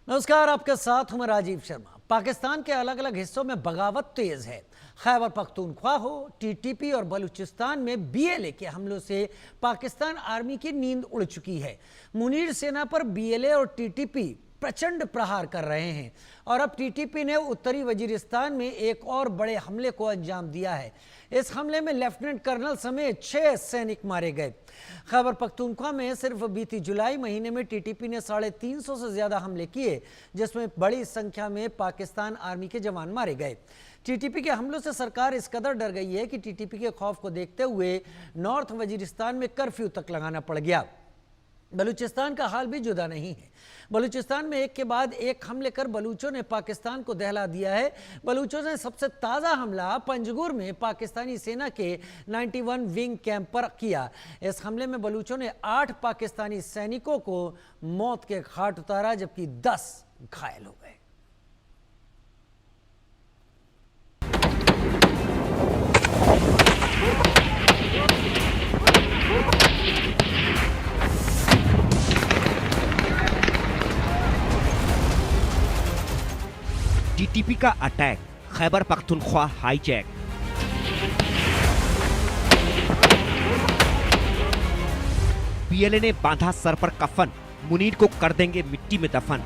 नमस्कार, आपके साथ हूं मैं राजीव शर्मा। पाकिस्तान के अलग अलग हिस्सों में बगावत तेज है। खैबर पख्तूनख्वा हो, टीटीपी और बलूचिस्तान में बीएलए के हमलों से पाकिस्तान आर्मी की नींद उड़ चुकी है। मुनीर सेना पर बीएलए और टीटीपी प्रचंड प्रहार कर रहे हैं और अब टीटीपी ने उत्तरी वजीरिस्तान में एक और बड़े हमले को अंजाम दिया है। इस हमले में लेफ्टिनेंट कर्नल समेत 6 सैनिक मारे गए। खैबर पख्तूनख्वा में सिर्फ बीती जुलाई महीने में टीटीपी ने 350 से ज्यादा हमले किए, जिसमें बड़ी संख्या में पाकिस्तान आर्मी के जवान मारे गए। टीटीपी के हमलों से सरकार इस कदर डर गई है कि टीटीपी के खौफ को देखते हुए नॉर्थ वजीरिस्तान में कर्फ्यू तक लगाना पड़ गया। बलूचिस्तान का हाल भी जुदा नहीं है। बलूचिस्तान में एक के बाद एक हमले कर बलूचों ने पाकिस्तान को दहला दिया है। बलूचों ने सबसे ताज़ा हमला पंजगुर में पाकिस्तानी सेना के 91 विंग कैंप पर किया। इस हमले में बलूचों ने 8 पाकिस्तानी सैनिकों को मौत के घाट उतारा, जबकि 10 घायल हो गए। टीटीपी का attack, Khyber Pakhtunkhwa hijack. BLA ने बांधा सर पर कफन, मुनीर को कर देंगे मिट्टी में दफन।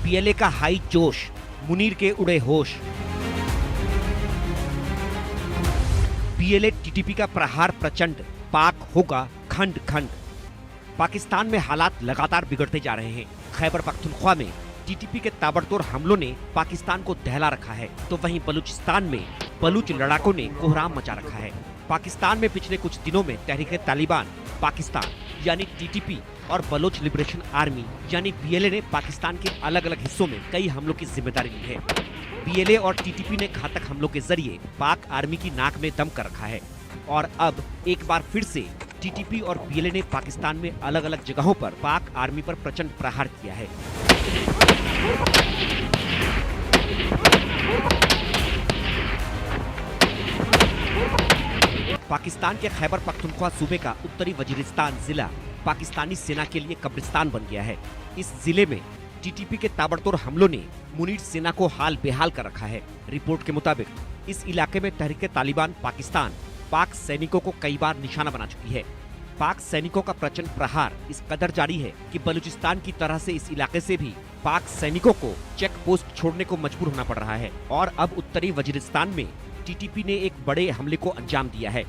बीएलए का हाई जोश, मुनीर के उड़े होश। बीएलए टीटीपी का प्रहार प्रचंड, पाक होगा खंड खंड। पाकिस्तान में हालात लगातार बिगड़ते जा रहे हैं। खैबर पख्तूनख्वा में टीटीपी के ताबड़तोड़ हमलों ने पाकिस्तान को दहला रखा है, तो वहीं बलूचिस्तान में बलूच लड़ाकों ने कोहराम मचा रखा है। पाकिस्तान में पिछले कुछ दिनों में तहरीक तालिबान पाकिस्तान यानी टीटीपी और बलोच लिबरेशन आर्मी यानी बीएलए ने पाकिस्तान के अलग अलग हिस्सों में कई हमलों की जिम्मेदारी ली है। बीएलए और टीटीपी ने घातक हमलों के जरिए पाक आर्मी की नाक में दम कर रखा है और अब एक बार फिर से टीटीपी और बीएलए ने पाकिस्तान में अलग अलग जगहों पर पाक आर्मी पर प्रचंड प्रहार किया है। पाकिस्तान के खैबर पख्तूनख्वा सूबे का उत्तरी वजीरिस्तान जिला पाकिस्तानी सेना के लिए कब्रिस्तान बन गया है। इस जिले में टीटीपी के ताबड़तोड़ हमलों ने मुनीर सेना को हाल बेहाल कर रखा है। रिपोर्ट के मुताबिक इस इलाके में तहरीक तालिबान पाकिस्तान पाक सैनिकों को कई बार निशाना बना चुकी है। पाक सैनिकों का प्रचंड प्रहार इस कदर जारी है कि बलूचिस्तान की तरह से इस इलाके से भी पाक सैनिकों को चेक पोस्ट छोड़ने को मजबूर होना पड़ रहा है और अब उत्तरी वजीरिस्तान में टीटीपी ने एक बड़े हमले को अंजाम दिया है।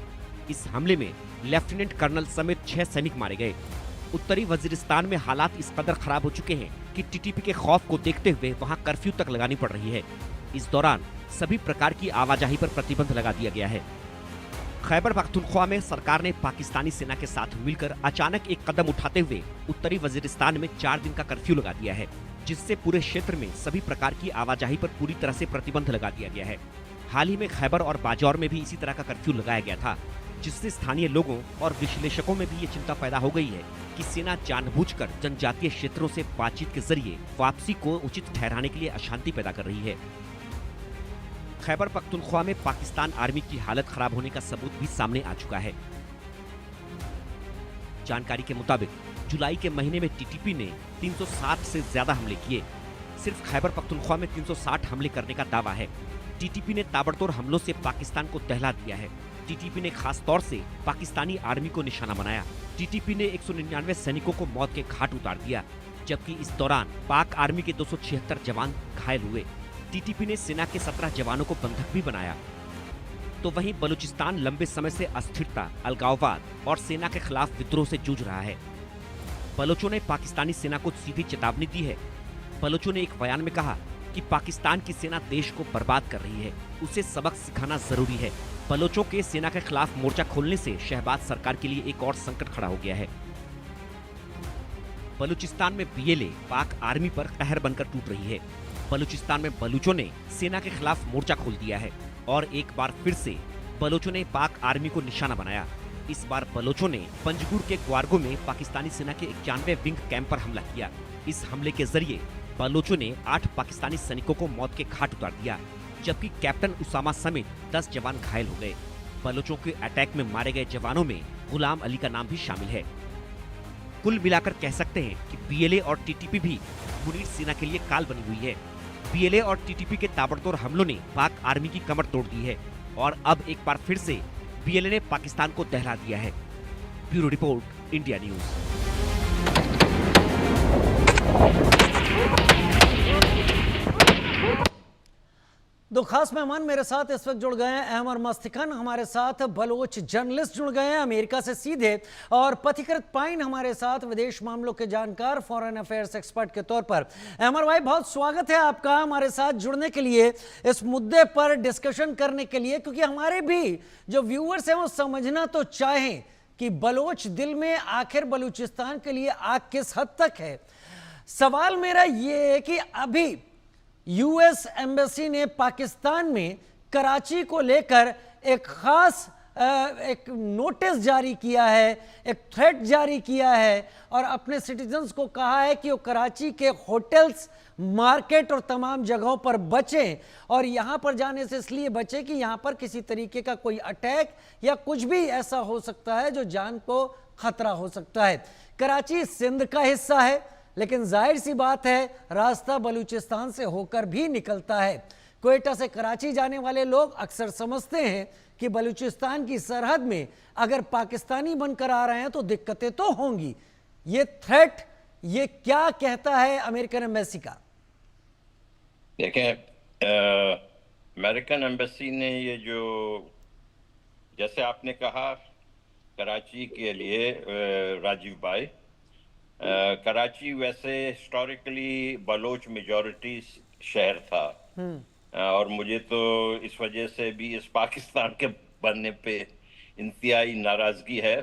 इस हमले में लेफ्टिनेंट कर्नल समेत 6 सैनिक मारे गए। उत्तरी वजीरिस्तान में हालात इस कदर खराब हो चुके हैं कि टीटीपी के खौफ को देखते हुए वहां कर्फ्यू तक लगानी पड़ रही है। इस दौरान सभी प्रकार की आवाजाही पर प्रतिबंध लगा दिया गया है। खैबर पख्तूनख्वा में सरकार ने पाकिस्तानी सेना के साथ मिलकर अचानक एक कदम उठाते हुए उत्तरी वजीरिस्तान में 4 दिन का कर्फ्यू लगा दिया है, जिससे पूरे क्षेत्र में सभी प्रकार की आवाजाही पर पूरी तरह से प्रतिबंध लगा दिया गया है। हाल ही में खैबर और बाजौर में भी इसी तरह का कर्फ्यू लगाया गया था, जिससे स्थानीय लोगों और विश्लेषकों में भी ये चिंता पैदा हो गई है कि सेना जानबूझकर जनजातीय क्षेत्रों से बातचीत के जरिए वापसी को उचित ठहराने के लिए अशांति पैदा कर रही है। खैबर पख्तूनख्वा में पाकिस्तान आर्मी की हालत खराब होने का सबूत भी सामने आ चुका है। जानकारी के मुताबिक जुलाई के महीने में टीटीपी ने 360 से ज्यादा हमले किए। सिर्फ खैबर पख्तूनख्वा में 360 हमले करने का दावा है। टीटीपी ने ताबड़तोड़ हमलों से पाकिस्तान को दहला दिया है। टीटीपी ने खास तौर से पाकिस्तानी आर्मी को निशाना बनाया। टीटीपी ने 199 सैनिकों को मौत के घाट उतार दिया, जबकि इस दौरान पाक आर्मी के 276 जवान घायल हुए। टीटीपी ने सेना के 17 जवानों को बंधक भी बनाया। तो वहीं बलूचिस्तान लंबे समय से अस्थिरता, अलगाववाद और सेना के खिलाफ विद्रोह से जूझ रहा है। बलोचों ने पाकिस्तानी सेना को सीधी चेतावनी दी है। बलोचों ने एक बयान में कहा कि पाकिस्तान की सेना देश को बर्बाद कर रही है, उसे सबक सिखाना जरूरी है। बलोचों के सेना के खिलाफ मोर्चा खोलने से शहबाज सरकार के लिए एक और संकट खड़ा हो गया है। बलूचिस्तान में बीएलए पाक आर्मी पर कहर बनकर टूट रही है। बलूचिस्तान में बलूचों ने सेना के खिलाफ मोर्चा खोल दिया है और एक बार फिर से बलोचों ने पाक आर्मी को निशाना बनाया। इस बार बलोचों ने पंजगुर के ग्वारगो में पाकिस्तानी सेना के 91 विंग कैंप पर हमला किया। इस हमले के जरिए बलोचों ने 8 पाकिस्तानी सैनिकों को मौत के घाट उतार दिया, जबकि कैप्टन उसामा समेत 10 जवान घायल हो गए। बलोचों के अटैक में मारे गए जवानों में गुलाम अली का नाम भी शामिल है। कुल मिलाकर कह सकते हैं कि बीएलए और टीटीपी भी मुनीर सेना के लिए काल बनी हुई है। बीएलए और टीटीपी के ताबड़तोड़ हमलों ने पाक आर्मी की कमर तोड़ दी है और अब एक बार फिर से बीएलए ने पाकिस्तान को दहला दिया है। Bureau report, India news. दो खास मेहमान मेरे साथ इस वक्त जुड़ गए हैं। अहमर मस्तिकन हमारे साथ बलोच जर्नलिस्ट जुड़ गए हैं अमेरिका से सीधे, और पथिकृत पाइन हमारे साथ विदेश मामलों के जानकार, फॉरेन अफेयर्स एक्सपर्ट के तौर पर। अहमर भाई, बहुत स्वागत है आपका हमारे साथ जुड़ने के लिए, इस मुद्दे पर डिस्कशन करने के लिए, क्योंकि हमारे भी जो व्यूअर्स हैं वो समझना तो चाहें कि बलोच दिल में आखिर बलूचिस्तान के लिए आग किस हद तक है। सवाल मेरा ये है कि अभी यूएस एम्बेसी ने पाकिस्तान में कराची को लेकर एक खास एक नोटिस जारी किया है, एक थ्रेट जारी किया है, और अपने सिटीजन्स को कहा है कि वो कराची के होटल्स, मार्केट और तमाम जगहों पर बचें, और यहाँ पर जाने से इसलिए बचें कि यहाँ पर किसी तरीके का कोई अटैक या कुछ भी ऐसा हो सकता है जो जान को खतरा हो सकता है। कराची सिंध का हिस्सा है, लेकिन जाहिर सी बात है रास्ता बलूचिस्तान से होकर भी निकलता है। क्वेटा से कराची जाने वाले लोग अक्सर समझते हैं कि बलूचिस्तान की सरहद में अगर पाकिस्तानी बनकर आ रहे हैं तो दिक्कतें तो होंगी। ये थ्रेट, ये क्या कहता है अमेरिकन एम्बेसी का? देखें, अमेरिकन एम्बेसी ने ये जो, जैसे आपने कहा, कराची के लिए राजीव भाई, कराची वैसे हिस्टोरिकली बलोच मेजॉरिटी शहर था, और मुझे तो इस वजह से भी इस पाकिस्तान के बनने पे इंतहाई नाराज़गी है,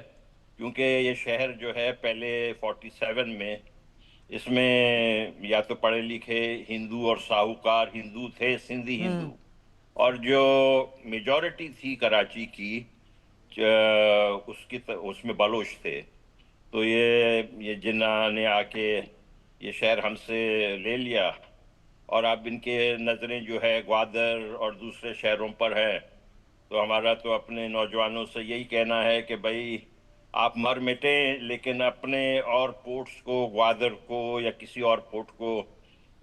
क्योंकि ये शहर जो है पहले 47 में इसमें या तो पढ़े लिखे हिंदू और साहूकार हिंदू थे, सिंधी हिंदू, और जो मेजॉरिटी थी कराची की उसमें बलोच थे। तो ये जिन्ना ने आके ये शहर हमसे ले लिया, और अब इनके नज़रें जो है ग्वादर और दूसरे शहरों पर है। तो हमारा तो अपने नौजवानों से यही कहना है कि भाई आप मर मिटें, लेकिन अपने और पोर्ट्स को, ग्वादर को या किसी और पोर्ट को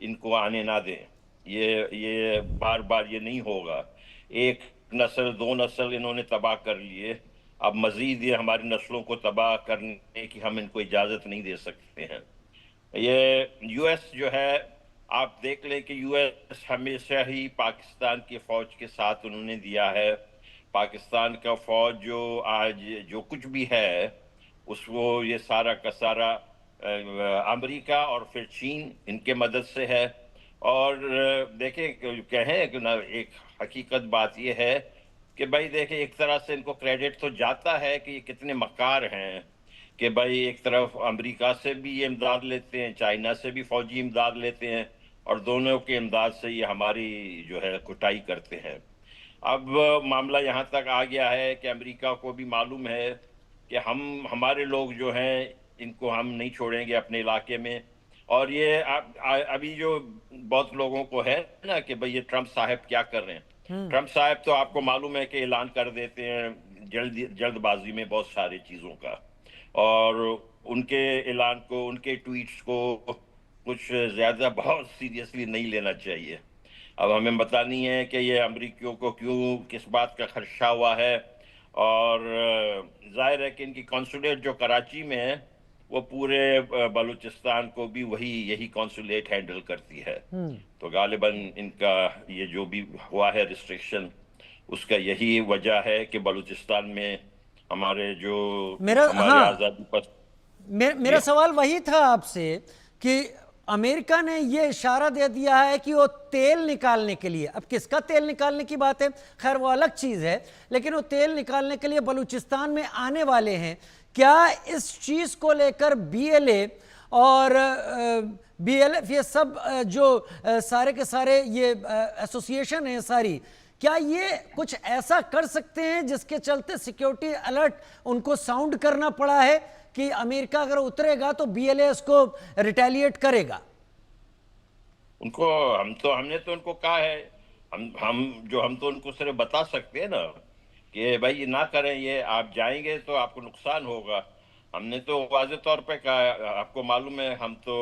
इनको आने ना दें। ये बार बार ये नहीं होगा। एक नस्ल, दो नस्ल इन्होंने तबाह कर लिए, अब मजीद ये हमारी नस्लों को तबाह करने की हम इनको इजाज़त नहीं दे सकते हैं। ये यूएस जो है, आप देख लें कि यूएस हमेशा ही पाकिस्तान की फ़ौज के साथ उन्होंने दिया है। पाकिस्तान का फ़ौज जो आज जो कुछ भी है उसको ये सारा का सारा अमेरिका और फिर चीन इनके मदद से है। और देखें, कहें कि ना, एक हकीकत बात ये है कि भाई देखें, एक तरह से इनको क्रेडिट तो जाता है कि ये कितने मक्कार हैं कि भाई एक तरफ अमेरिका से भी ये इमदाद लेते हैं, चाइना से भी फौजी इमदाद लेते हैं, और दोनों के इमदाद से ये हमारी जो है कुटाई करते हैं। अब मामला यहाँ तक आ गया है कि अमेरिका को भी मालूम है कि हमारे लोग जो हैं इनको हम नहीं छोड़ेंगे अपने इलाके में। और ये अभी जो बहुत लोगों को है ना कि भाई ये ट्रंप साहब क्या कर रहे हैं, ट्रंप साहब तो आपको मालूम है कि ऐलान कर देते हैं जल्दबाजी में बहुत सारी चीज़ों का, और उनके ऐलान को, उनके ट्वीट्स को कुछ ज़्यादा बहुत सीरियसली नहीं लेना चाहिए। अब हमें पता नहीं है कि ये अमेरिकियों को क्यों, किस बात का खदशा हुआ है, और जाहिर है कि इनकी कॉन्सुलेट जो कराची में है वो पूरे बलूचिस्तान को भी यही कॉन्सुलेट हैंडल करती है। तो गालिबन इनका ये जो भी हुआ है रिस्ट्रिक्शन, उसका यही वजह है कि बलूचिस्तान में हमारे जो हमारे आज़ादी पर मेरा सवाल वही था आपसे कि अमेरिका ने ये इशारा दे दिया है कि वो तेल निकालने के लिए, अब किसका तेल निकालने की बात है, खैर वो अलग चीज़ है, लेकिन वो तेल निकालने के लिए बलूचिस्तान में आने वाले हैं। क्या इस चीज़ को लेकर बीएलए और बीएलएफ, ये सब जो सारे के सारे ये एसोसिएशन है सारी, क्या ये कुछ ऐसा कर सकते हैं जिसके चलते सिक्योरिटी अलर्ट उनको साउंड करना पड़ा है कि अमेरिका अगर उतरेगा तो बीएलए उसको रिटेलिएट करेगा? हमने तो उनको कहा है, हम तो उनको सिर्फ बता सकते हैं ना कि भाई ये ना करें, ये आप जाएंगे तो आपको नुकसान होगा। हमने तो वाज़े तौर पे कहा, आपको मालूम है हम तो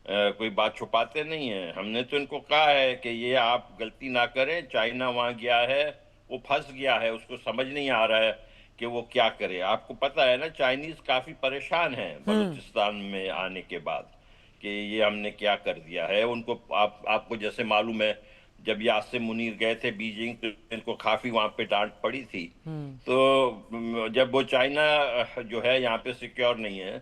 कोई बात छुपाते नहीं है। हमने तो इनको कहा है कि ये आप गलती ना करें, चाइना वहाँ गया है, वो फंस गया है, उसको समझ नहीं आ रहा है कि वो क्या करे। आपको पता है ना, चाइनीज काफी परेशान हैं बलूचिस्तान में आने के बाद कि ये हमने क्या कर दिया है उनको। आपको जैसे मालूम है, जब यासिर मुनीर गए थे बीजिंग तो इनको काफी वहां पे डांट पड़ी थी। तो जब वो चाइना जो है यहाँ पे सिक्योर नहीं है,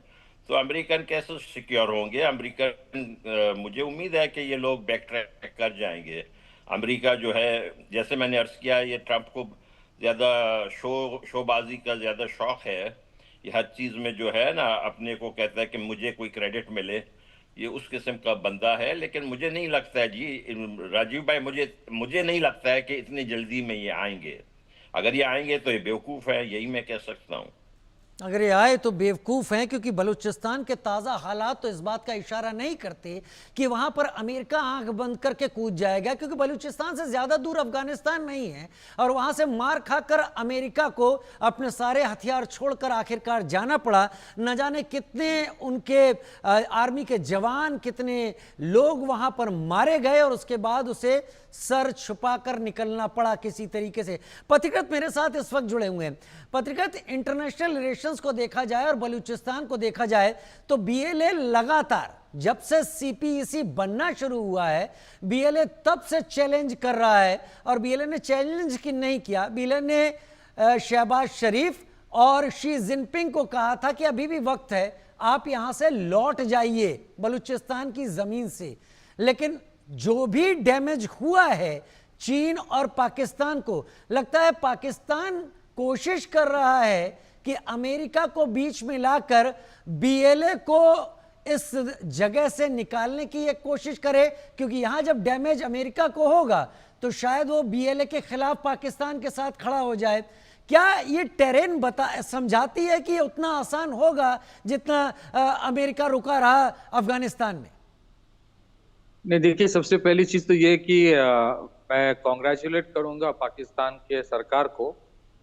तो अमेरिकन कैसे सिक्योर होंगे? अमेरिकन मुझे उम्मीद है कि ये लोग बैक ट्रैक कर जाएंगे। अमेरिका जो है, जैसे मैंने अर्ज किया, ये ट्रंप को ज्यादा शोबाजी का ज्यादा शौक है। ये हर चीज में जो है ना अपने को कहता है कि मुझे कोई क्रेडिट मिले। ये उस किस्म का बंदा है। लेकिन मुझे नहीं लगता है जी राजीव भाई, मुझे नहीं लगता है कि इतनी जल्दी में ये आएंगे। अगर ये आएंगे तो ये बेवकूफ है, यही मैं कह सकता हूँ। अगर ये आए तो बेवकूफ हैं, क्योंकि बलूचिस्तान के ताज़ा हालात तो इस बात का इशारा नहीं करते कि वहां पर अमेरिका आंख बंद करके कूद जाएगा, क्योंकि बलूचिस्तान से ज्यादा दूर अफगानिस्तान नहीं है और वहां से मार खाकर अमेरिका को अपने सारे हथियार छोड़कर आखिरकार जाना पड़ा। न जाने कितने उनके आर्मी के जवान, कितने लोग वहां पर मारे गए और उसके बाद उसे सर छुपाकर निकलना पड़ा किसी तरीके से। पथिकृत मेरे साथ इस वक्त जुड़े हुए हैं। पथिकृत, इंटरनेशनल रिलेशंस को देखा जाए और बलूचिस्तान को देखा जाए तो बीएलए लगातार जब से सीपीईसी बनना शुरू हुआ है, बीएलए तब से चैलेंज कर रहा है। और बीएलए ने चैलेंज की नहीं किया, बीएलए ने शहबाज शरीफ और शी जिनपिंग को कहा था कि अभी भी वक्त है, आप यहां से लौट जाइए बलूचिस्तान की जमीन से। लेकिन जो भी डैमेज हुआ है चीन और पाकिस्तान को, लगता है पाकिस्तान कोशिश कर रहा है कि अमेरिका को बीच में लाकर बीएलए को इस जगह से निकालने की एक कोशिश करे, क्योंकि यहां जब डैमेज अमेरिका को होगा तो शायद वो बीएलए के खिलाफ पाकिस्तान के साथ खड़ा हो जाए। क्या ये टेरेन समझाती है कि उतना आसान होगा जितना अमेरिका रुका रहा अफगानिस्तान में? नहीं, देखिए, सबसे पहली चीज तो ये कि मैं कॉन्ग्रेचुलेट करूंगा पाकिस्तान के सरकार को,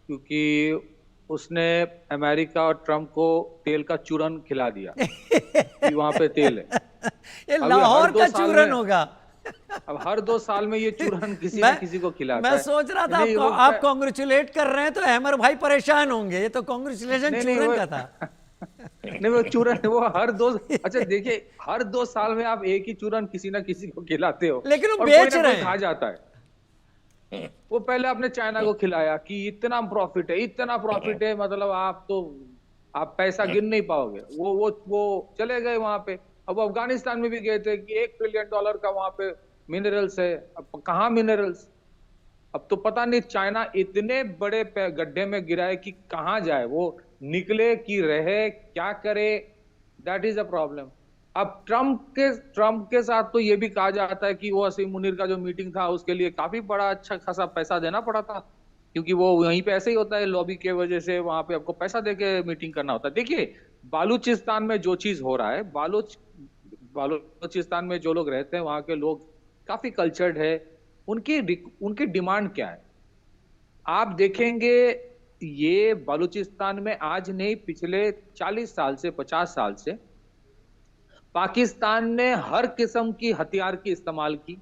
क्योंकि उसने अमेरिका और ट्रम्प को तेल का चूरन खिला दिया कि वहां पे तेल है। ये लाहौर का चूरन होगा। अब हर 2 साल में ये चूरन किसी न किसी को खिलाता है। मैं सोच रहा था आप कॉन्ग्रेचुलेट कर रहे हैं तो अहमर भाई परेशान होंगे। ये तो कॉन्ग्रेचुलेशन चूरन का था। नहीं, वो चूरन वो अच्छा देखिए, हर 2 साल में आप एक ही चूरन किसी ना किसी को खिलाते हो, लेकिन वो बेच रहे हैं, खा जाता है। वो पहले आपने चाइना को खिलाया कि इतना प्रॉफिट है, मतलब आप पैसा गिन नहीं पाओगे। वो चले गए वहां पे। अब अफगानिस्तान में भी गए थे कि $1 ट्रिलियन का वहां पे मिनरल्स है। अब कहाँ मिनरल्स? अब तो पता नहीं चाइना इतने बड़े गड्ढे में गिरा है कि कहाँ जाए, वो निकले कि रहे, क्या करे, दैट इज अ प्रॉब्लम। अब ट्रम्प के साथ तो ये भी कहा जाता है कि वो असीम मुनीर का जो मीटिंग था उसके लिए काफी बड़ा अच्छा खासा पैसा देना पड़ा था, क्योंकि वो वहीं पे ऐसे ही होता है, लॉबी के वजह से वहां पे आपको पैसा देके मीटिंग करना होता है। देखिए, बालूचिस्तान में जो चीज हो रहा है, बालूचिस्तान में जो लोग रहते हैं वहां के लोग काफी कल्चर्ड है। उनकी डिमांड क्या है आप देखेंगे। ये बालूचिस्तान में आज नहीं, पिछले 40 साल से 50 साल से पाकिस्तान ने हर किस्म की हथियार की इस्तेमाल की,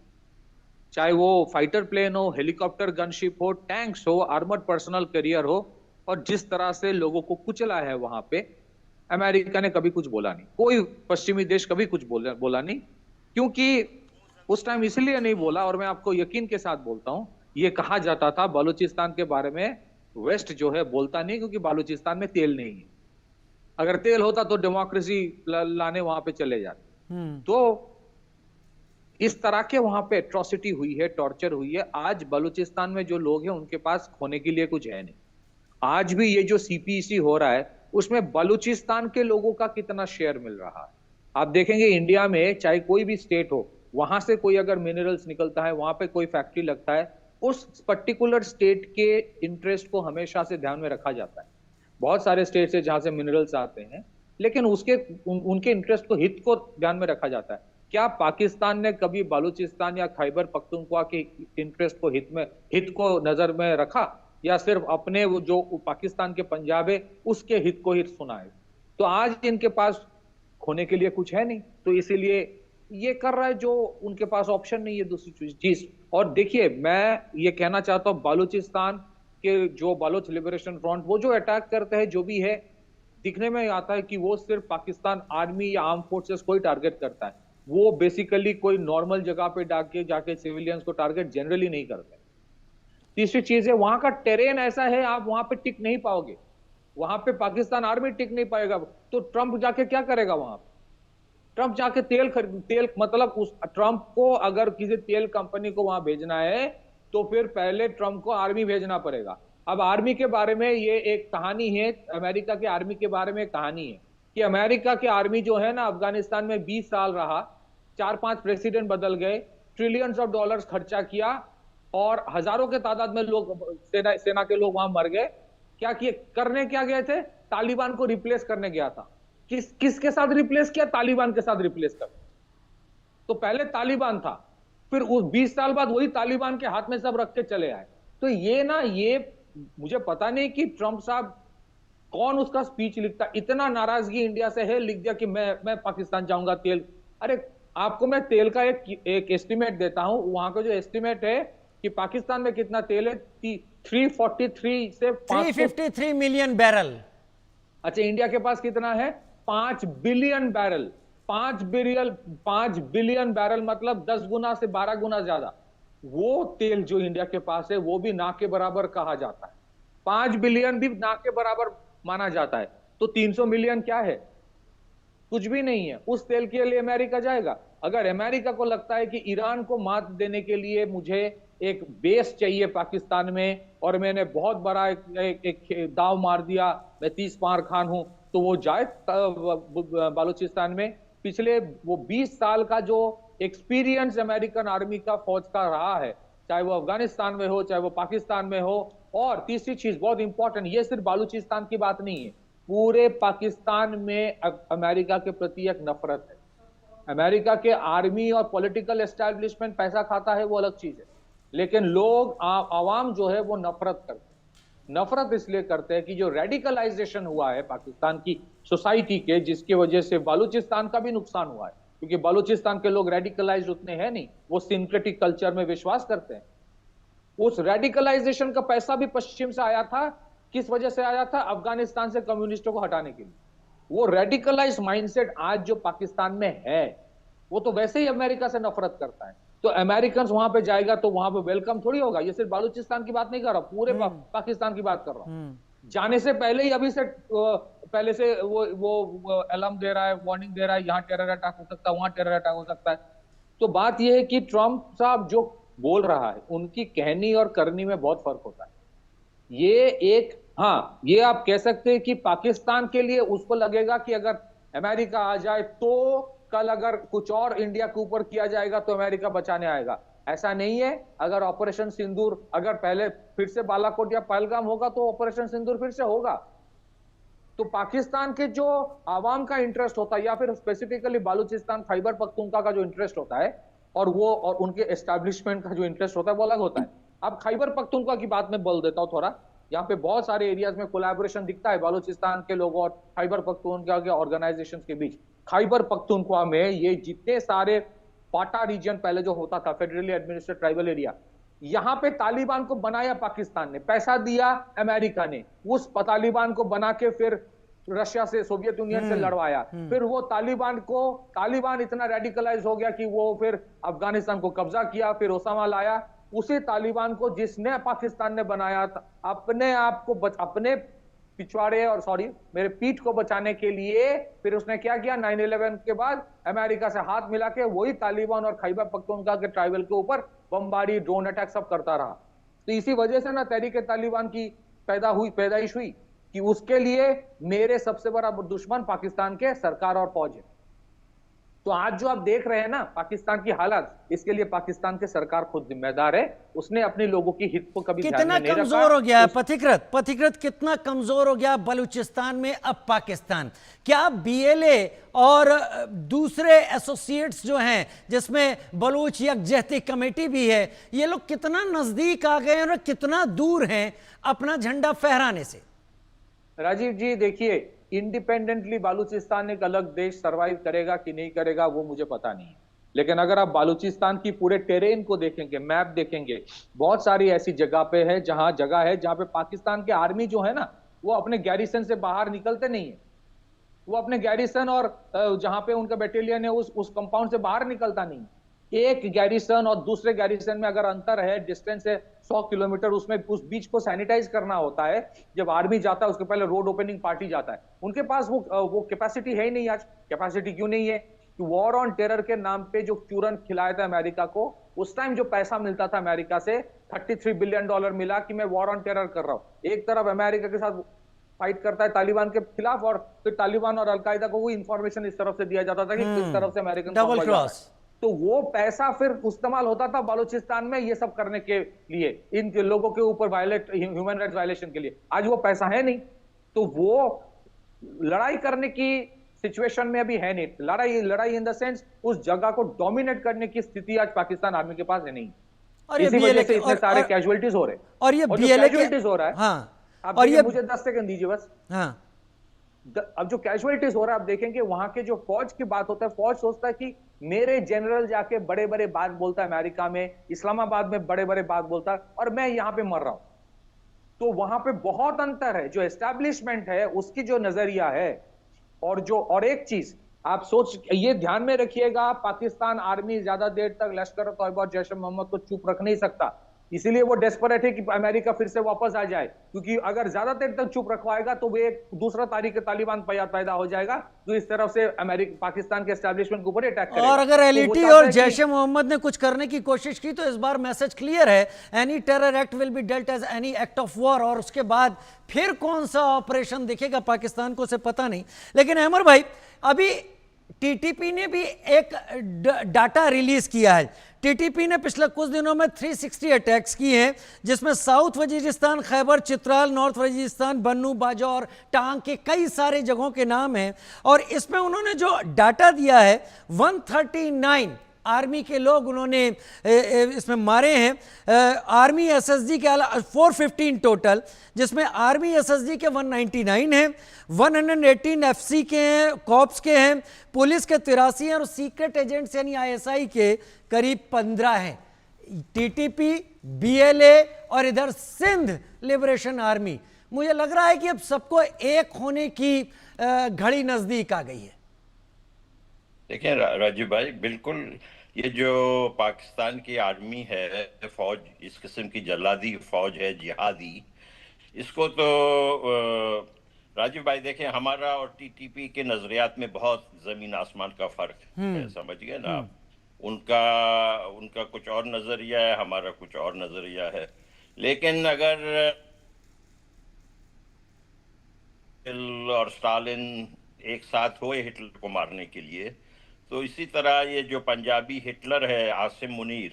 चाहे वो फाइटर प्लेन हो, हेलीकॉप्टर गनशिप हो, टैंक्स हो, आर्मर्ड पर्सनल कैरियर हो, और जिस तरह से लोगों को कुचला है वहां पे, अमेरिका ने कभी कुछ बोला नहीं। कोई पश्चिमी देश कभी कुछ बोला नहीं, क्योंकि उस टाइम इसलिए नहीं बोला, और मैं आपको यकीन के साथ बोलता हूं, ये कहा जाता था बलूचिस्तान के बारे में वेस्ट जो है बोलता नहीं, क्योंकि बलूचिस्तान में तेल नहीं है। अगर तेल होता तो डेमोक्रेसी लाने वहां पे चले जाते। तो इस तरह के वहां पे एट्रोसिटी हुई है, टॉर्चर हुई है। आज बलूचिस्तान में जो लोग हैं उनके पास खोने के लिए कुछ है नहीं। आज भी ये जो सीपीईसी हो रहा है उसमें बलूचिस्तान के लोगों का कितना शेयर मिल रहा है आप देखेंगे। इंडिया में चाहे कोई भी स्टेट हो, वहां से कोई अगर मिनरल्स निकलता है, वहां पे कोई फैक्ट्री लगता है, उस पर्टिकुलर स्टेट के इंटरेस्ट को हमेशा से ध्यान में रखा जाता है। बहुत सारे स्टेट से जहां से मिनरल्स आते हैं, लेकिन उनके इंटरेस्ट को, हित को ध्यान में रखा जाता है। क्या पाकिस्तान ने कभी बलूचिस्तान या खैबर पख्तूनख्वा के इंटरेस्ट को, हित को नजर में रखा, या सिर्फ अपने वो जो पाकिस्तान के पंजाब है उसके हित को हित सुना है? तो आज इनके पास खोने के लिए कुछ है नहीं, तो इसीलिए ये कर रहा है जो उनके पास ऑप्शन नहीं है दूसरी चीज। और देखिए, मैं ये कहना चाहता हूं, बालूचिस्तान के जो बालोच लिबरेशन फ्रंट, वो जो अटैक करते हैं, जो भी है, दिखने में आता है कि वो सिर्फ पाकिस्तान आर्मी या आर्म फोर्सेस को ही टारगेट करता है। वो बेसिकली कोई नॉर्मल जगह पे जाके सिविलियंस को टारगेट जनरली नहीं करते। तीसरी चीज है, वहां का टेरेन ऐसा है, आप वहां पे टिक नहीं पाओगे, वहां पे पाकिस्तान आर्मी टिक नहीं पाएगा। तो ट्रंप जाके क्या करेगा वहां पे? ट्रंप जाके तेल मतलब उस ट्रंप को अगर किसी तेल कंपनी को वहां भेजना है तो फिर पहले ट्रंप को आर्मी भेजना पड़ेगा। अब आर्मी के बारे में ये एक कहानी है, अमेरिका के आर्मी के बारे में एक कहानी है कि अमेरिका के आर्मी जो है ना, अफगानिस्तान में 20 साल रहा, 4-5 प्रेसिडेंट बदल गए, ट्रिलियंस ऑफ डॉलर्स खर्चा किया और हजारों के तादाद में लोग, सेना के लोग वहां मर गए। क्या किए, करने क्या गए थे? तालिबान को रिप्लेस करने गया था। किसके साथ रिप्लेस किया? तालिबान के साथ रिप्लेस कर। तो पहले तालिबान था, फिर उस 20 साल बाद वही तालिबान के हाथ में सब रख के चले आए। तो ये मुझे पता नहीं कि ट्रंप साहब कौन उसका स्पीच लिखता, इतना नाराजगी इंडिया से है, लिख दिया कि मैं पाकिस्तान जाऊंगा तेल। अरे आपको मैं तेल का एक एस्टिमेट देता हूं, वहां का जो एस्टिमेट है कि पाकिस्तान में कितना तेल है, 343 से 353 मिलियन बैरल। अच्छा, इंडिया के पास कितना है? 5 बिलियन बैरल। 5 बिलियन बैरल मतलब 10 गुना से 12 गुना ज्यादा। वो तेल जो इंडिया के पास है वो भी ना के बराबर कहा जाता है, 5 बिलियन भी ना के बराबर माना जाता है। तो 300 मिलियन क्या है? कुछ भी नहीं है। उस तेल के लिए अमेरिका जाएगा? अगर अमेरिका को लगता है कि ईरान को मात देने के लिए मुझे एक बेस चाहिए पाकिस्तान में और मैंने बहुत बड़ा एक दाव मार दिया, मैं 30 पार खान हूं, तो वो जाए बालूचिस्तान में। पिछले वो 20 साल का जो एक्सपीरियंस अमेरिकन आर्मी का फौज का रहा है, चाहे वो अफगानिस्तान में हो, चाहे वो पाकिस्तान में हो। और तीसरी चीज बहुत इंपॉर्टेंट, ये सिर्फ बालूचिस्तान की बात नहीं है, पूरे पाकिस्तान में अमेरिका के प्रति एक नफरत है। अमेरिका के आर्मी और पॉलिटिकल एस्टैब्लिशमेंट पैसा खाता है, वो अलग चीज है, लेकिन लोग आवाम जो है वो नफरत करते हैं। नफरत इसलिए करते हैं कि जो रेडिकलाइजेशन हुआ है पाकिस्तान की सोसाइटी के, जिसकी वजह से बालूचिस्तान का भी नुकसान हुआ है, क्योंकि बालूचिस्तान के लोग रेडिकलाइज उतने हैं नहीं, वो सिंथेटिक कल्चर में विश्वास करते हैं। उस रेडिकलाइजेशन का पैसा भी पश्चिम से आया था। किस वजह से आया था? अफगानिस्तान से कम्युनिस्टों को हटाने के लिए। वो रेडिकलाइज माइंडसेट आज जो पाकिस्तान में है, वो तो वैसे ही अमेरिका से नफरत करता है। तो अमेरिकन वहां पे जाएगा तो वहां पे वेलकम थोड़ी होगा। ये सिर्फ बालूचिस्तान की बात नहीं कर रहा, पूरे पाकिस्तान की बात कर रहा हूं। जाने से पहले ही अभी से पहले से वो अलार्म दे रहा है, वार्निंग दे रहा है, यहाँ टेरर अटैक हो सकता है, वहां टेरर अटैक हो सकता है। तो बात यह है कि ट्रंप साहब जो बोल रहा है, उनकी कहनी और करनी में बहुत फर्क होता है। ये आप कह सकते हैं कि पाकिस्तान के लिए उसको लगेगा कि अगर अमेरिका आ जाए तो कल अगर कुछ और इंडिया के ऊपर किया जाएगा तो अमेरिका बचाने आएगा। ऐसा नहीं है। अगर ऑपरेशन सिंदूर अगर पहले फिर से बालाकोट या पहलगाम होगा तो ऑपरेशन सिंदूर फिर से होगा। तो पाकिस्तान के जो आवाम का इंटरेस्ट होता है, या फिर स्पेसिफिकली बालूचिस्तान खैबर पख्तूनख्वा का जो इंटरेस्ट होता है, और उनके एस्टैब्लिशमेंट का जो इंटरेस्ट होता है, वो अलग होता है। अब खैबर पख्तूनख्वा की बात में बोल देता हूं थोड़ा। यहाँ पे बहुत सारे एरियाज में कोलैबोरेशन दिखता है बालूचिस्तान के लोगों और खैबर पख्तूनख्वा के ऑर्गेनाइजेशन के बीच। खैबर पख्तूनख्वा में ये जितने सारे पाटा रीजन पहले जो होता था, फेडरली एडमिनिस्ट्रेटेड ट्राइबल एरिया, यहां पे तालिबान को बनाया पाकिस्तान ने, पैसा दिया अमेरिका ने, उस तालिबान को बना के फिर रशिया से, सोवियत यूनियन से लड़वाया। फिर वो तालिबान इतना रेडिकलाइज हो गया कि वो फिर अफगानिस्तान को कब्जा किया, फिर ओसामा लाया। उसी तालिबान को जिसने पाकिस्तान ने बनाया था, अपने आप को अपने पिछवाड़े और मेरे पीठ को बचाने के लिए, फिर उसने क्या किया? 9/11 के बाद अमेरिका से हाथ मिला के वही तालिबान और खैबर पख्तूनख्वा के ट्राइबल के ऊपर बमबारी, ड्रोन अटैक सब करता रहा। तो इसी वजह से ना तहरीक तालिबान की पैदाइश हुई कि उसके लिए मेरे सबसे बड़ा दुश्मन पाकिस्तान के सरकार और फौज है। तो आज जो आप देख रहे हैं ना पाकिस्तान की हालत, इसके लिए पाकिस्तान की सरकार खुद जिम्मेदार है। उसने अपने लोगों की हित को कभी ध्यान में नहीं रखा। कितना कमजोर हो गया है पथिकृत कितना कमजोर हो गया बलूचिस्तान में अब पाकिस्तान। क्या बीएलए और दूसरे एसोसिएट्स जो हैं, जिसमें बलूच यकजहती कमेटी भी है, ये लोग कितना नजदीक आ गए और कितना दूर हैं अपना झंडा फहराने से? राजीव जी देखिए, इंडिपेंडेंटली बालूचिस्तान एक अलग देश सरवाइव करेगा कि नहीं करेगा वो मुझे पता नहीं है, लेकिन अगर आप बालूचिस्तान की पूरे टेरेन को देखेंगे, मैप देखेंगे, बहुत सारी ऐसी जगह पे है जहां पे पाकिस्तान के आर्मी जो है ना, वो अपने गैरिसन से बाहर निकलते नहीं है। वो अपने गैरिसन और जहां पे उनका बैटेलियन है उस कंपाउंड से बाहर निकलता नहीं। एक गैरिसन और दूसरे गैरिसन में अगर अंतर है, डिस्टेंस है 100 किलोमीटर, उसमें उस बीच को सैनिटाइज करना होता है। जब आर्मी जाता है उसके पहले रोड ओपनिंग पार्टी जाता है। उनके पास वो कैपेसिटी है ही नहीं आज। कैपेसिटी क्यों नहीं है? कि वॉर ऑन टेरर के नाम पे जो चूरन खिलाया था अमेरिका को, उस टाइम जो पैसा मिलता था अमेरिका से, $33 बिलियन मिला कि मैं वॉर ऑन टेरर कर रहा हूं। एक तरफ अमेरिका के साथ फाइट करता है तालिबान के खिलाफ, और फिर तालिबान और अलकायदा को वो इंफॉर्मेशन इस तरफ से दिया जाता था कि किस तरफ से अमेरिकन डबल क्रॉस। तो वो पैसा फिर इस्तेमाल होता था बलूचिस्तान में ये सब करने के लिए, इन लोगों के ऊपर ह्यूमन राइट्स वायलेशन के लिए। आज वो पैसा है नहीं, तो वो लड़ाई करने की सिचुएशन में अभी है नहीं। लड़ाई इन द सेंस उस जगह को डोमिनेट करने की स्थिति आज पाकिस्तान आर्मी के पास है नहीं। और ये इसी वजह से इतने सारे और कैजुअलिटीज हो रहे हैं। और ये और जो बीएलए कैजुअलिटीज हो रहा है, हाँ, आप और ये मुझे 10 सेकंड दीजिए बस। हाँ, अब जो कैजुअलिटीज हो रहा है आप देखेंगे, वहां के जो फौज की बात होता है, फौज सोचता है कि मेरे जनरल जाके बड़े बड़े बात बोलता है अमेरिका में, इस्लामाबाद में बड़े बड़े बात बोलता है, और मैं यहां पे मर रहा हूं। तो वहां पे बहुत अंतर है। जो एस्टैब्लिशमेंट है उसकी जो नजरिया है, और एक चीज आप ये ध्यान में रखिएगा, पाकिस्तान आर्मी ज्यादा देर तक लश्कर तैयबा और जैश ए मोहम्मद को चुप रख नहीं सकता। इसीलिए वो डेस्परेट है कि अमेरिका फिर से वापस आ जाए, क्योंकि अगर ज्यादा देर तक चुप रखवाएगा तो वो एक दूसरा तारीख तालिबान पैदा हो जाएगा, जो इस तरफ से पाकिस्तान के एस्टैब्लिशमेंट के ऊपर अटैक करेगा। और अगर तो एलईटी और जैश ए मोहम्मद ने कुछ करने की कोशिश की तो इस बार मैसेज क्लियर है, any terror act will be dealt as any act of war. और उसके बाद फिर कौन सा ऑपरेशन दिखेगा पाकिस्तान को, उसे पता नहीं। लेकिन अमर भाई, अभी टीटीपी ने भी एक डाटा रिलीज किया है। टीटीपी ने पिछले कुछ दिनों में 360 अटैक्स किए हैं, जिसमें साउथ वजीरिस्तान, खैबर, चित्राल, नॉर्थ वजीरिस्तान, बन्नू, बाजा और टांग के कई सारे जगहों के नाम हैं। और इसमें उन्होंने जो डाटा दिया है, 139 आर्मी के लोग उन्होंने इसमें मारे हैं। आर्मी एसएसजी के अलावा 415 टोटल, जिसमें आर्मी एसएसजी के 199 हैं, 118 एफसी के हैं, कॉप्स के हैं, पुलिस के 83 हैं, और सीक्रेट एजेंट्स यानी आईएसआई के करीब 15 हैं। टीटीपी, बीएलए और इधर सिंध लिबरेशन आर्मी। मुझे लग रहा है कि अब सबको एक होने की घड़ी नजदीक आ गई है। देखिए राजीव भाई, बिल्कुल ये जो पाकिस्तान की आर्मी है, फौज, इस किस्म की जल्लादी फौज है, जिहादी, इसको तो राजीव भाई देखें, हमारा और टीटीपी के नजरियात में बहुत जमीन आसमान का फर्क है, समझ गए ना आप। उनका कुछ और नजरिया है, हमारा कुछ और नजरिया है। लेकिन अगर और स्टालिन एक साथ हुए हिटलर को मारने के लिए, तो इसी तरह ये जो पंजाबी हिटलर है आसिम मुनीर,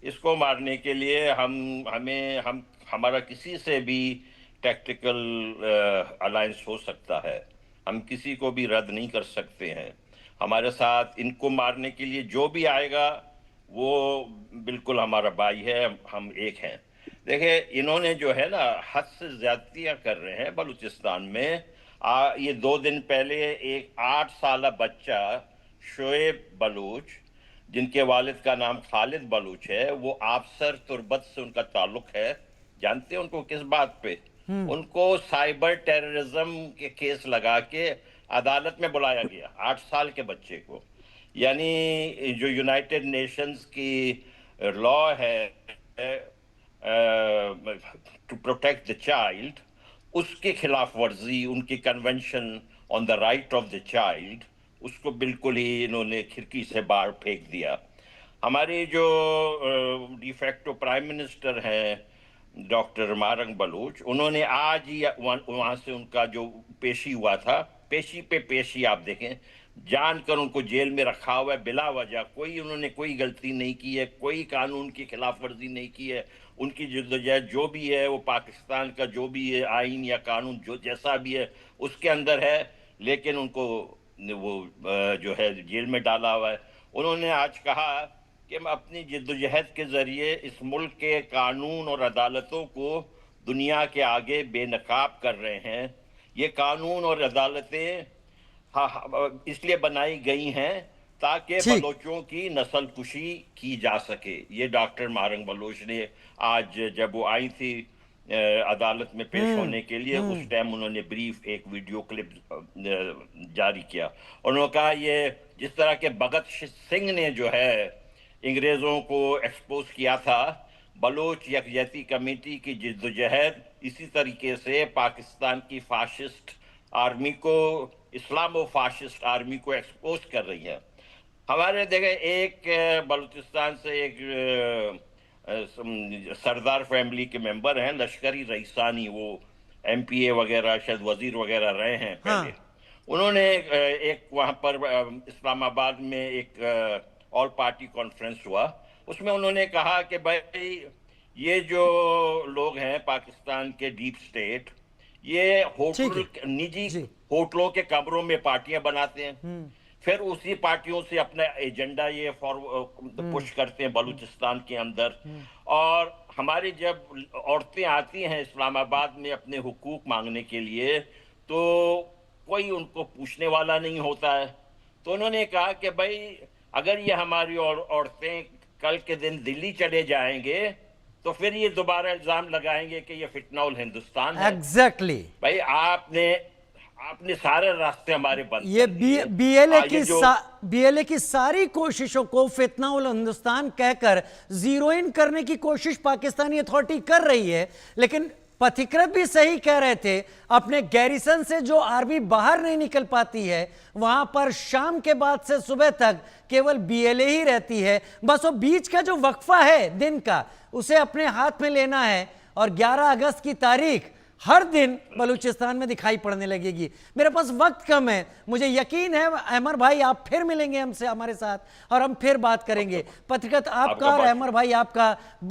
इसको मारने के लिए हमारा किसी से भी टैक्टिकल अलायंस हो सकता है। हम किसी को भी रद्द नहीं कर सकते हैं। हमारे साथ इनको मारने के लिए जो भी आएगा वो बिल्कुल हमारा भाई है, हम एक हैं। देखिए, इन्होंने जो है ना, हद से ज्यादतियां कर रहे हैं बलूचिस्तान में। ये 2 दिन पहले एक 8 साल बच्चा शोएब बलूच, जिनके वालिद का नाम खालिद बलूच है, वो आफसर तुर्बत से उनका ताल्लुक है। जानते हैं उनको किस बात पे? उनको साइबर टेररिज्म के केस लगा के अदालत में बुलाया गया, 8 साल के बच्चे को। यानी जो यूनाइटेड नेशंस की लॉ है टू प्रोटेक्ट द चाइल्ड, उसके खिलाफ वर्जी, उनकी convention on the right of the child, उसको बिल्कुल ही इन्होंने खिड़की से बाहर फेंक दिया। हमारे जो डिफेक्टो प्राइम मिनिस्टर हैं डॉक्टर मारंग बलूच, उन्होंने आज ही वहाँ से उनका जो पेशी हुआ था, पेशी पे पेशी आप देखें, जानकर उनको जेल में रखा हुआ है बिला वजह। उन्होंने कोई गलती नहीं की है, कोई कानून की खिलाफ वर्जी नहीं की है। उनकी जद्दोजहद जो भी है वो पाकिस्तान का जो भी है आइन या कानून जो जैसा भी है उसके अंदर है, लेकिन उनको वो जो है जेल में डाला हुआ है। उन्होंने आज कहा कि हम अपनी जद्दोजहद के जरिए इस मुल्क के कानून और अदालतों को दुनिया के आगे बेनकाब कर रहे हैं। ये कानून और अदालतें इसलिए बनाई गई हैं ताकि ठीक। बलोचों की नस्ल कुशी की जा सके। ये डॉक्टर मारंग बलोच ने आज जब वो आई थी अदालत में पेश होने के लिए, उस टाइम उन्होंने ब्रीफ एक वीडियो क्लिप जारी किया। उन्होंने कहा ये जिस तरह के भगत सिंह ने जो है अंग्रेजों को एक्सपोज किया था, बलोच यकजहती कमेटी की जिद्दोजहद इसी तरीके से पाकिस्तान की फाशिस्ट आर्मी को, इस्लामो फाशिस्ट आर्मी को एक्सपोज कर रही है। हमारे देखे एक बलूचिस्तान से एक सरदार फैमिली के मेंबर हैं, लश्करी रईसानी, वो एमपीए वगैरह शायद वजीर वगैरह रहे हैं पहले। हाँ। उन्होंने एक वहां पर इस्लामाबाद में एक ऑल पार्टी कॉन्फ्रेंस हुआ, उसमें उन्होंने कहा कि भाई ये जो लोग हैं पाकिस्तान के डीप स्टेट, ये होटल, निजी होटलों के कमरों में पार्टियां बनाते हैं, फिर उसी पार्टियों से अपना एजेंडा ये पुश करते हैं बलूचिस्तान के अंदर। और हमारी जब औरतें आती हैं इस्लामाबाद में अपने हुकूक मांगने के लिए, तो कोई उनको पूछने वाला नहीं होता है। तो उन्होंने कहा कि भाई अगर ये हमारी औरतें कल के दिन दिल्ली चले जाएंगे तो फिर ये दोबारा इल्जाम लगाएंगे कि ये फितनाउल हिंदुस्तान है। एग्जैक्टली। भाई आपने सारे रास्ते हमारे बंद ये कर दिए। बीएलए की सारी कोशिशों को फितनाउल हिंदुस्तान कहकर जीरो इन करने की कोशिश पाकिस्तानी अथॉरिटी कर रही है, लेकिन पथिकृत भी सही कह रहे थे, अपने गैरिसन से जो आर्मी बाहर नहीं निकल पाती है, वहां पर शाम के बाद से सुबह तक केवल बीएलए ही रहती है। बस वो बीच का जो वक्फा है दिन का, उसे अपने हाथ में लेना है और 11 अगस्त की तारीख हर दिन बलूचिस्तान में दिखाई पड़ने लगेगी। मेरे पास वक्त कम है, मुझे यकीन है अहमर भाई आप फिर मिलेंगे हमसे, हमारे साथ, और हम फिर बात करेंगे। पत्रकार आपका और अहमर भाई आपका